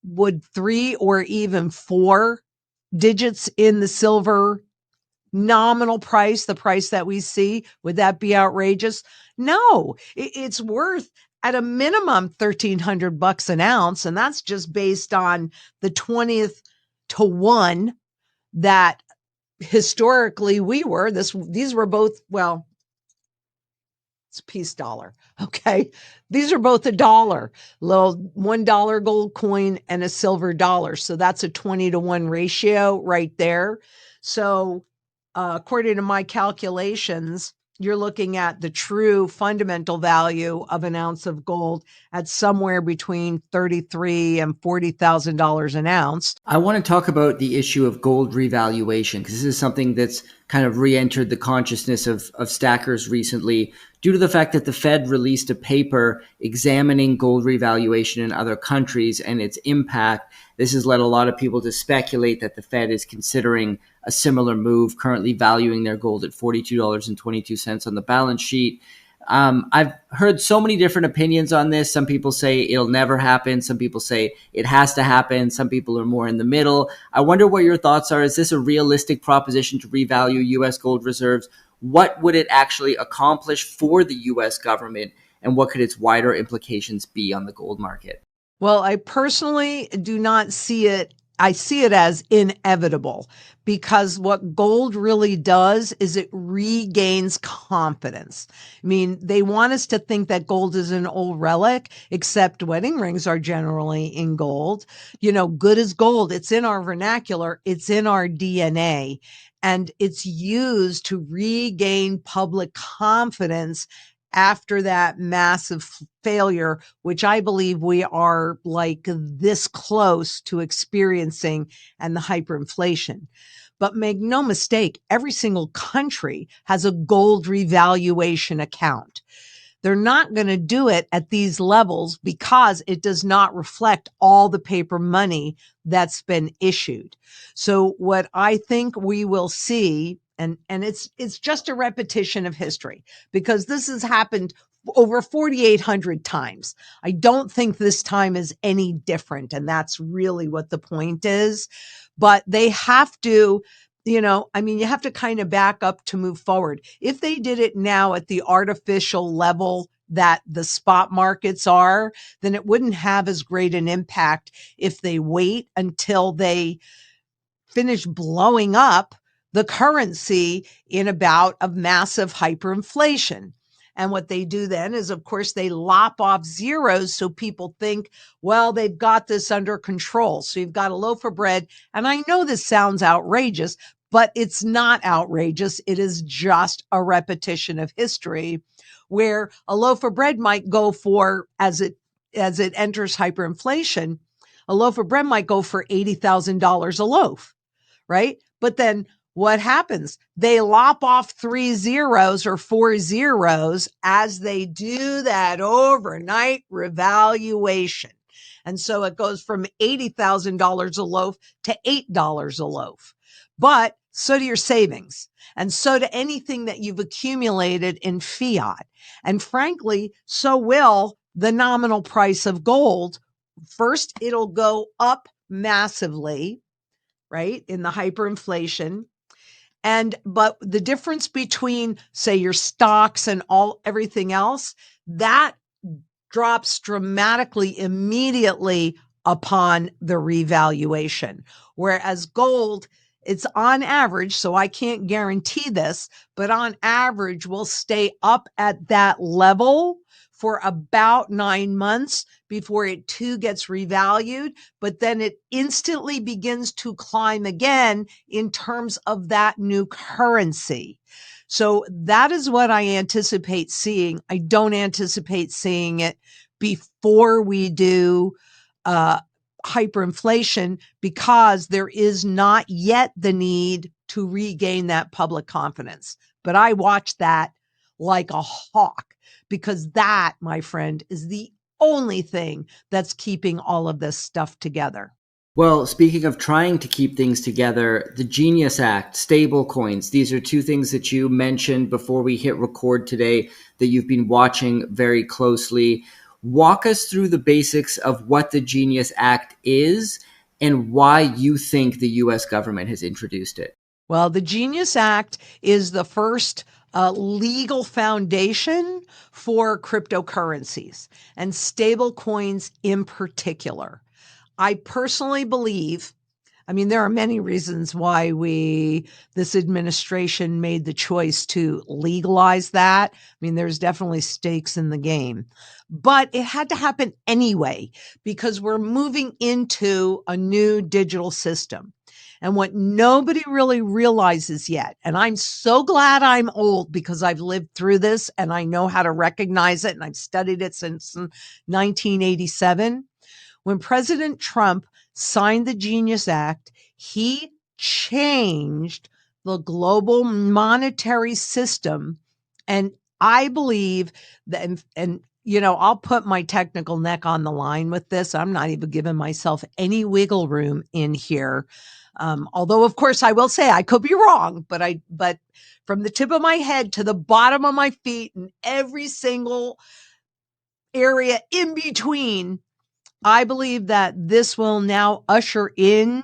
would 3 or even 4 digits in the silver nominal price, the price that we see, would that be outrageous? No, it's worth at a minimum $1,300 an ounce. And that's just based on the 20th to 1 that historically we were. These were both, well, it's a peace dollar. Okay. These are both $1, little $1 gold coin and a silver dollar. So that's a 20 to 1 ratio right there. So according to my calculations, you're looking at the true fundamental value of an ounce of gold at somewhere between $33,000 and $40,000 an ounce. I want to talk about the issue of gold revaluation, because this is something that's kind of re-entered the consciousness of stackers recently due to the fact that the Fed released a paper examining gold revaluation in other countries and its impact. This has led a lot of people to speculate that the Fed is considering a similar move, currently valuing their gold at $42.22 on the balance sheet. I've heard so many different opinions on this. Some people say it'll never happen. Some people say it has to happen. Some people are more in the middle. I wonder what your thoughts are. Is this a realistic proposition to revalue U.S. gold reserves? What would it actually accomplish for the U.S. government? And what could its wider implications be on the gold market? Well, I personally do not see it. I see it as inevitable, because what gold really does is it regains confidence. I mean, they want us to think that gold is an old relic, except wedding rings are generally in gold. You know, good as gold. It's in our vernacular. It's in our DNA, and it's used to regain public confidence after that massive failure, which I believe we are like this close to experiencing, and the hyperinflation. But make no mistake, every single country has a gold revaluation account. They're not going to do it at these levels because it does not reflect all the paper money that's been issued. So what I think we will see, and it's just a repetition of history, because this has happened over 4,800 times. I don't think this time is any different. And that's really what the point is. But they have to, you have to kind of back up to move forward. If they did it now at the artificial level that the spot markets are, then it wouldn't have as great an impact if they wait until they finish blowing up the currency in a bout of massive hyperinflation. And what they do then is, of course, they lop off zeros so people think, well, they've got this under control. So you've got a loaf of bread. And I know this sounds outrageous, but it's not outrageous. It is just a repetition of history, where a loaf of bread might go for, as it enters hyperinflation, a loaf of bread might go for $80,000 a loaf, right? But then what happens? They lop off 3 zeros or 4 zeros as they do that overnight revaluation. And so it goes from $80,000 a loaf to $8 a loaf. But so do your savings, and so to anything that you've accumulated in fiat. And frankly, so will the nominal price of gold. First, it'll go up massively, right, in the hyperinflation. But the difference between, say, your stocks and everything else, that drops dramatically immediately upon the revaluation. Whereas gold, it's on average, so I can't guarantee this, but on average will stay up at that level for about 9 months before it too gets revalued, but then it instantly begins to climb again in terms of that new currency. So that is what I anticipate seeing. I don't anticipate seeing it before we do hyperinflation, because there is not yet the need to regain that public confidence. But I watch that like a hawk, because that, my friend, is the only thing that's keeping all of this stuff together. Well, speaking of trying to keep things together, the Genius Act, stablecoins, these are two things that you mentioned before we hit record today that you've been watching very closely. Walk us through the basics of what the Genius Act is and why you think the U.S. government has introduced it. Well, the Genius Act is the first legal foundation for cryptocurrencies and stable coins in particular. I personally believe, there are many reasons why this administration made the choice to legalize that. There's definitely stakes in the game, but it had to happen anyway because we're moving into a new digital system. And what nobody really realizes yet, and I'm so glad I'm old because I've lived through this and I know how to recognize it, and I've studied it since 1987. When President Trump signed the Genius Act, he changed the global monetary system. And I believe that, I'll put my technical neck on the line with this. I'm not even giving myself any wiggle room in here. Although, of course, I will say I could be wrong, but from the tip of my head to the bottom of my feet and every single area in between, I believe that this will now usher in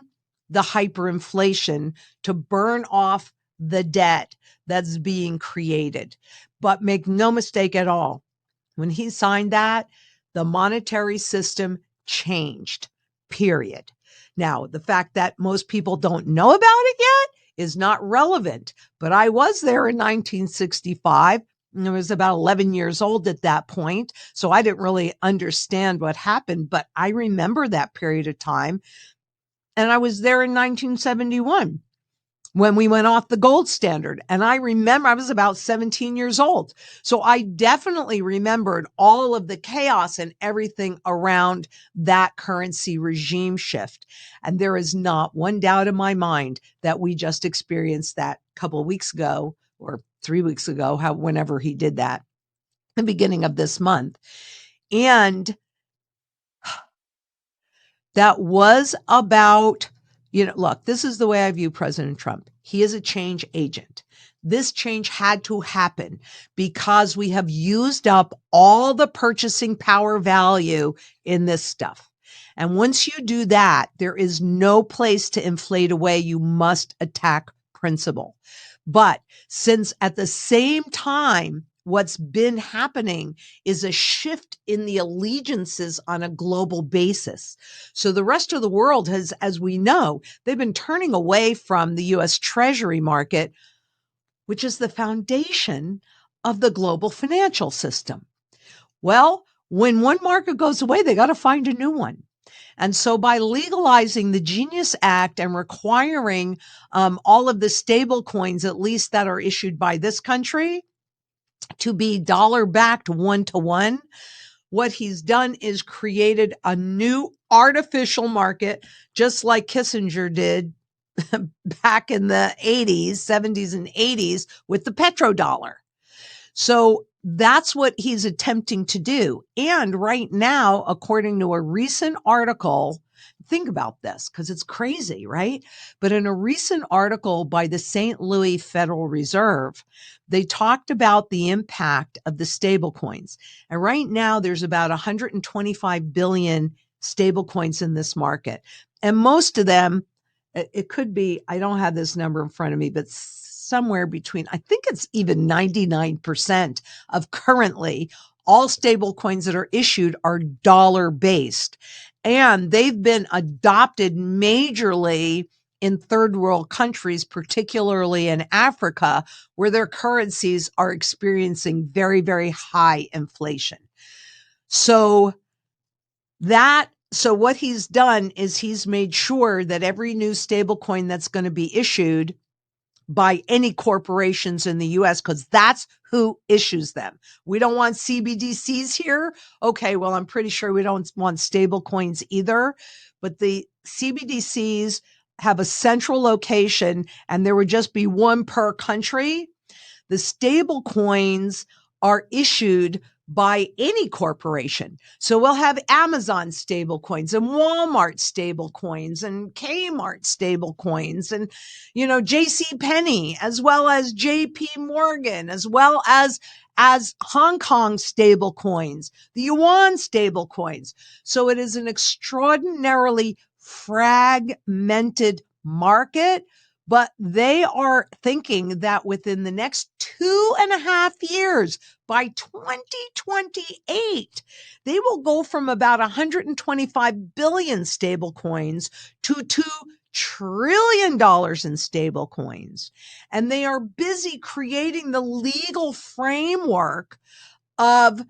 the hyperinflation to burn off the debt that's being created. But make no mistake at all, when he signed that, the monetary system changed, period. Now, the fact that most people don't know about it yet is not relevant, but I was there in 1965. I was about 11 years old at that point, so I didn't really understand what happened, but I remember that period of time. And I was there in 1971 when we went off the gold standard. And I remember I was about 17 years old. So I definitely remembered all of the chaos and everything around that currency regime shift. And there is not one doubt in my mind that we just experienced that a couple of weeks ago or 3 weeks ago, whenever he did that, the beginning of this month. And that was about, look, this is the way I view President Trump. He is a change agent. This change had to happen because we have used up all the purchasing power value in this stuff. And once you do that, there is no place to inflate away. You must attack principle. But since at the same time, what's been happening is a shift in the allegiances on a global basis. So the rest of the world has, as we know, they've been turning away from the U.S. Treasury market, which is the foundation of the global financial system. Well, when one market goes away, they got to find a new one. And so by legalizing the Genius Act and requiring all of the stable coins, at least that are issued by this country, to be dollar-backed one-to-one, what he's done is created a new artificial market, just like Kissinger did back in the 80s, 70s, and 80s with the petrodollar. So that's what he's attempting to do. And right now, according to a recent article, think about this because it's crazy, right? But in a recent article by the St. Louis Federal Reserve, they talked about the impact of the stablecoins. And right now, there's about 125 billion stablecoins in this market. And most of them, it could be, I don't have this number in front of me, but somewhere between, I think it's even 99% of currently all stable coins that are issued are dollar based. And they've been adopted majorly in third world countries, particularly in Africa, where their currencies are experiencing very, very high inflation. So what he's done is he's made sure that every new stable coin that's going to be issued by any corporations in the US, because that's who issues them. We don't want CBDCs here. Okay, well, I'm pretty sure we don't want stable coins either, but the CBDCs have a central location and there would just be one per country. The stable coins are issued by any corporation. So we'll have Amazon stable coins and Walmart stable coins and Kmart stable coins and, JC Penney, as well as JP Morgan, as well as as Hong Kong stable coins, the yuan stable coins. So it is an extraordinarily fragmented market, but they are thinking that within the next 2.5 years, by 2028, they will go from about 125 billion stable coins to $2 trillion in stable coins. And they are busy creating the legal framework of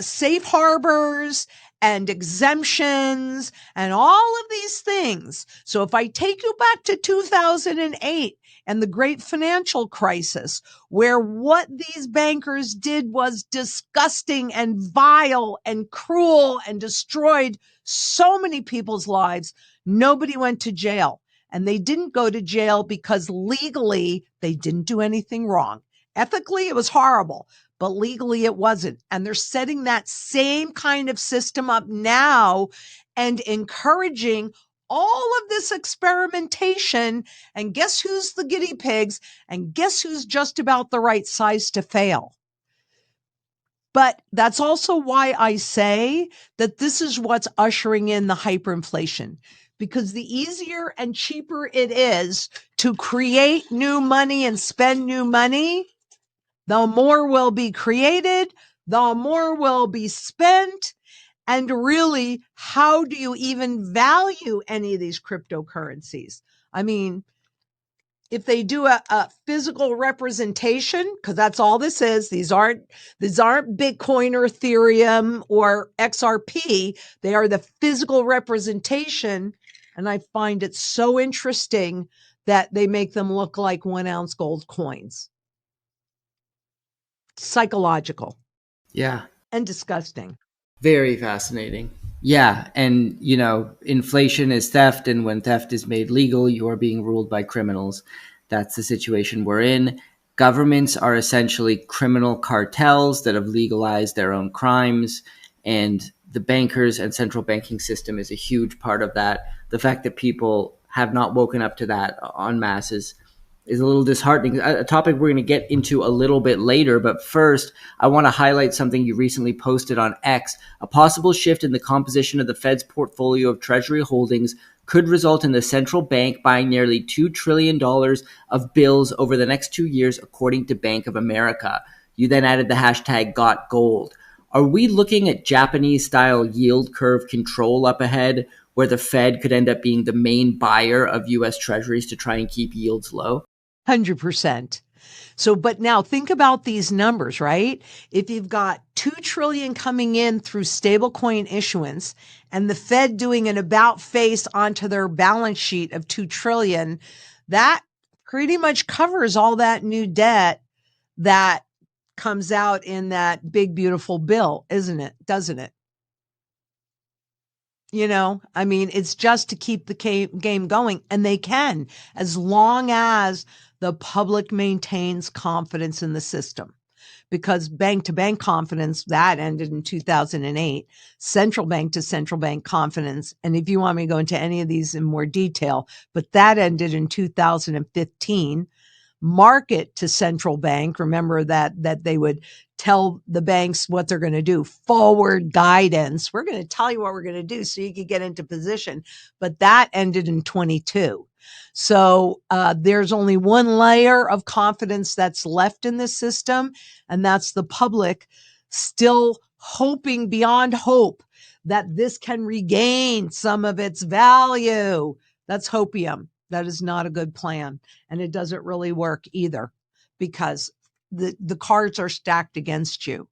safe harbors and exemptions and all of these things. So if I take you back to 2008 and the great financial crisis, where what these bankers did was disgusting and vile and cruel and destroyed so many people's lives, nobody went to jail. And they didn't go to jail because legally they didn't do anything wrong. Ethically, it was horrible, but legally it wasn't. And they're setting that same kind of system up now and encouraging all of this experimentation. And guess who's the guinea pigs? And guess who's just about the right size to fail? But that's also why I say that this is what's ushering in the hyperinflation, because the easier and cheaper it is to create new money and spend new money, the more will be created, the more will be spent. And really, how do you even value any of these cryptocurrencies? I mean, if they do a physical representation, because that's all this is, these aren't Bitcoin or Ethereum or XRP. They are the physical representation. And I find it so interesting that they make them look like 1 ounce gold coins. Psychological. Yeah. And disgusting. Very fascinating. Yeah. And, inflation is theft. And when theft is made legal, you are being ruled by criminals. That's the situation we're in. Governments are essentially criminal cartels that have legalized their own crimes. And the bankers and central banking system is a huge part of that. The fact that people have not woken up to that en masse is a little disheartening. A topic we're going to get into a little bit later. But first, I want to highlight something you recently posted on X. A possible shift in the composition of the Fed's portfolio of Treasury holdings could result in the central bank buying nearly $2 trillion of bills over the next 2 years, according to Bank of America. You then added the hashtag #GotGold. Are we looking at Japanese-style yield curve control up ahead, where the Fed could end up being the main buyer of U.S. Treasuries to try and keep yields low? 100%. So, but now think about these numbers, right? If you've got 2 trillion coming in through stablecoin issuance and the Fed doing an about face onto their balance sheet of 2 trillion, that pretty much covers all that new debt that comes out in that big, beautiful bill, isn't it? Doesn't it? I mean, it's just to keep the game going, and they can, as long as the public maintains confidence in the system. Because bank to bank confidence, that ended in 2008, central bank to central bank confidence. And if you want me to go into any of these in more detail, but that ended in 2015. Market to central bank. Remember that they would tell the banks what they're going to do. Forward guidance. We're going to tell you what we're going to do so you can get into position. But that ended in 22. So there's only one layer of confidence that's left in this system, and that's the public still hoping beyond hope that this can regain some of its value. That's hopium. That is not a good plan. And it doesn't really work either, because the cards are stacked against you.